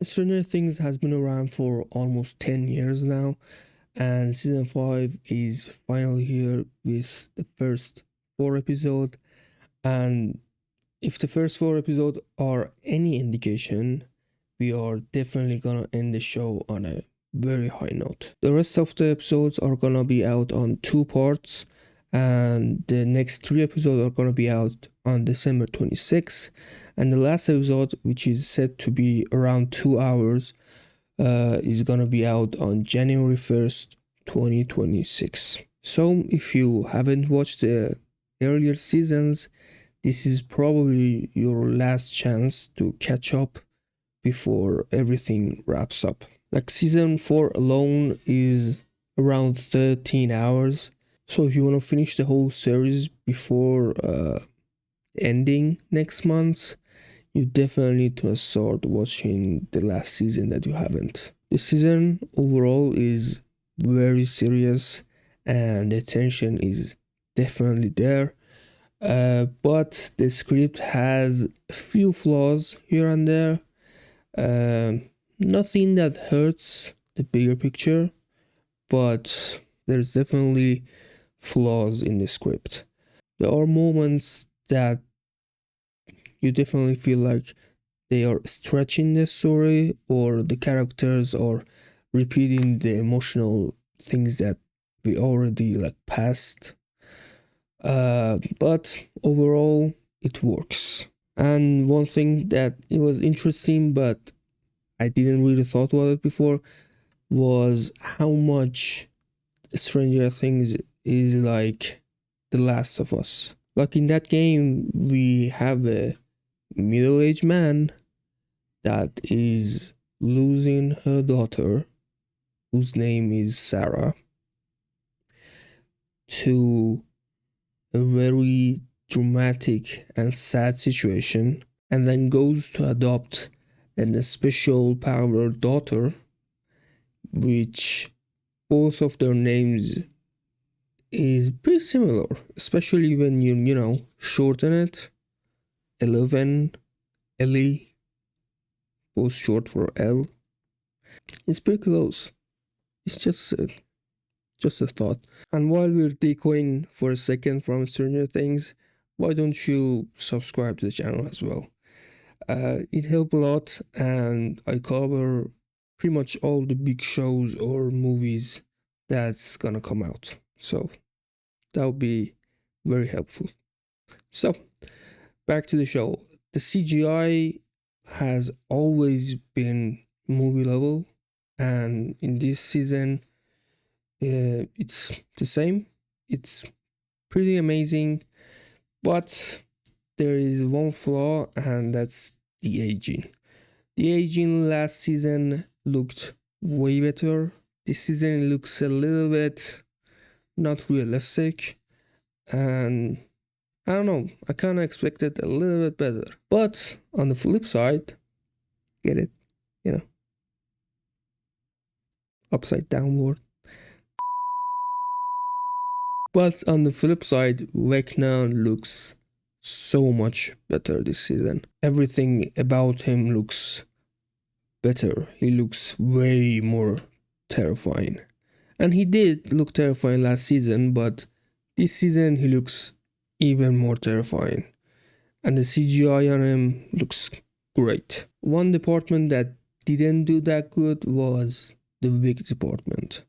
Stranger Things has been around for almost 10 years now, and season 5 is finally here with the first 4 episodes. And if the first 4 episodes are any indication, we are definitely gonna end the show on a very high note. The rest of the episodes are gonna be out on 2 parts, and the next 3 episodes are gonna be out on December 26th. And the last episode, which is set to be around 2 hours, is gonna be out on January 1st, 2026. So if you haven't watched the earlier seasons, this is probably your last chance to catch up before everything wraps up. Like season 4 alone is around 13 hours. So if you want to finish the whole series before ending next month, you definitely need to start watching the last season that you haven't. The season overall is very serious and the tension is definitely there. But the script has a few flaws here and there. Nothing that hurts the bigger picture, but there's definitely flaws in the script. There are moments that you definitely feel like they are stretching the story, or the characters are repeating the emotional things that we already like passed. But overall it works. And one thing that it was interesting but I didn't really thought about it before was how much Stranger Things is like The Last of Us. Like in that game we have a middle-aged man that is losing her daughter, whose name is Sarah, to a very dramatic and sad situation, and then goes to adopt a special powered daughter, which both of their names is pretty similar, especially when you shorten it. 11, Ellie, both short for L. It's pretty close. It's just a thought. And while we're decoying for a second from Stranger Things, why don't you subscribe to the channel as well? It helps a lot, and I cover pretty much all the big shows or movies that's gonna come out. So that would be very helpful. So back to the show. The CGI has always been movie level, and in this season it's the same. It's pretty amazing, but there is one flaw, and that's the aging. The aging last season looked way better. This season it looks a little bit not realistic, and I don't know, I kind of expected a little bit better. But on the flip side, get it, upside downward. But on the flip side, Vecna looks so much better this season. Everything about him looks better. He looks way more terrifying. And he did look terrifying last season, but this season he looks even more terrifying. And the CGI on him looks great. One department that didn't do that good was the wig department.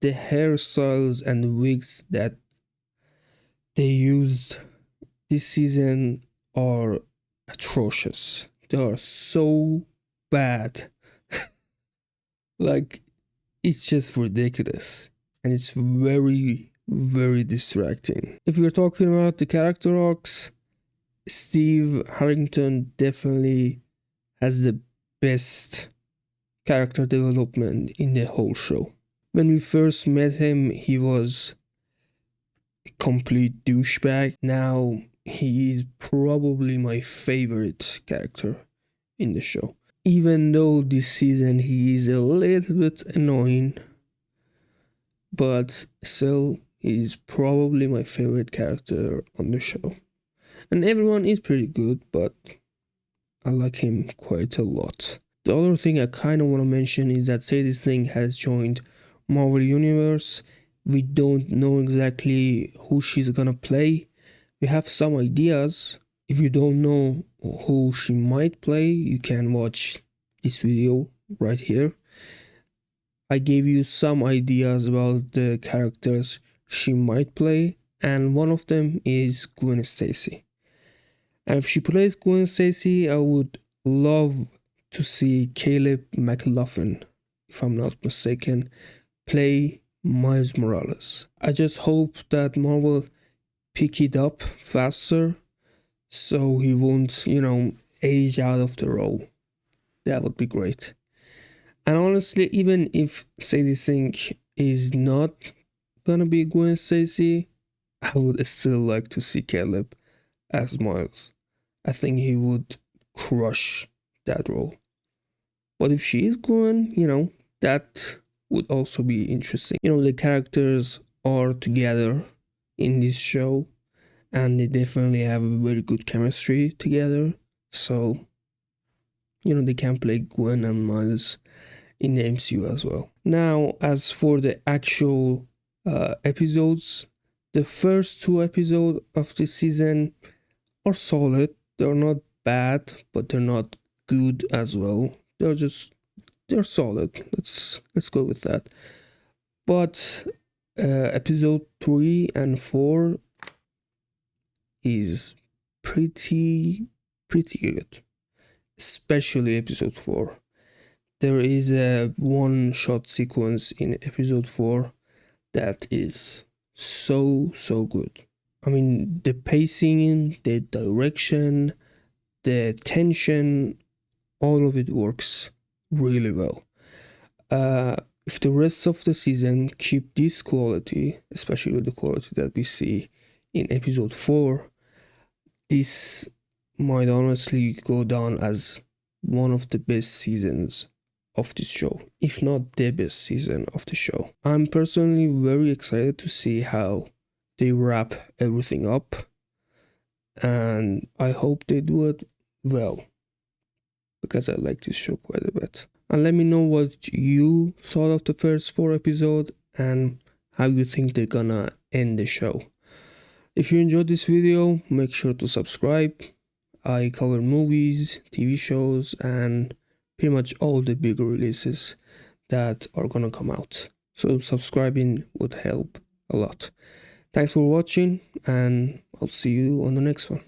The hairstyles and the wigs that they used this season are atrocious. They are so bad. Like, it's just ridiculous. And it's very, very distracting. If we're talking about the character arcs, Steve Harrington definitely has the best character development in the whole show. When we first met him, he was a complete douchebag. Now he is probably my favorite character in the show. Even though this season he is a little bit annoying, but still he's probably my favorite character on the show. And everyone is pretty good, but I like him quite a lot. The other thing I kind of want to mention is that Sadie Sink has joined Marvel Universe. We don't know exactly who she's gonna play. We have some ideas. If you don't know who she might play, you can watch this video right here. I gave you some ideas about the characters she might play, and one of them is Gwen Stacy. And if she plays Gwen Stacy, I would love to see Caleb McLaughlin, if I'm not mistaken, play Miles Morales. I just hope that Marvel pick it up faster so he won't, age out of the role. That would be great. And honestly, even if Sadie Sink is not gonna be Gwen Stacy, I would still like to see Caleb as Miles. I think he would crush that role. But if she is Gwen, that would also be interesting. The characters are together in this show, and they definitely have a very good chemistry together. So, they can play Gwen and Miles in the MCU as well. Now, as for the actual episodes, the first 2 episodes of this season are solid. They're not bad, but they're not good as well. They're solid. Let's go with that. But episode 3 and 4 is pretty good, especially episode 4. There is a one-shot sequence in episode 4 that is so good. I mean, the pacing, the direction, the tension, all of it works really well. If the rest of the season keep this quality, especially the quality that we see in episode 4, this might honestly go down as one of the best seasons of this show, if not the best season of the show. I'm personally very excited to see how they wrap everything up, and I hope they do it well, because I like this show quite a bit. And let me know what you thought of the first 4 episodes and how you think they're gonna end the show. If you enjoyed this video, make sure to subscribe. I cover movies, TV shows, and pretty much all the bigger releases that are gonna come out. So subscribing would help a lot. Thanks for watching, and I'll see you on the next one.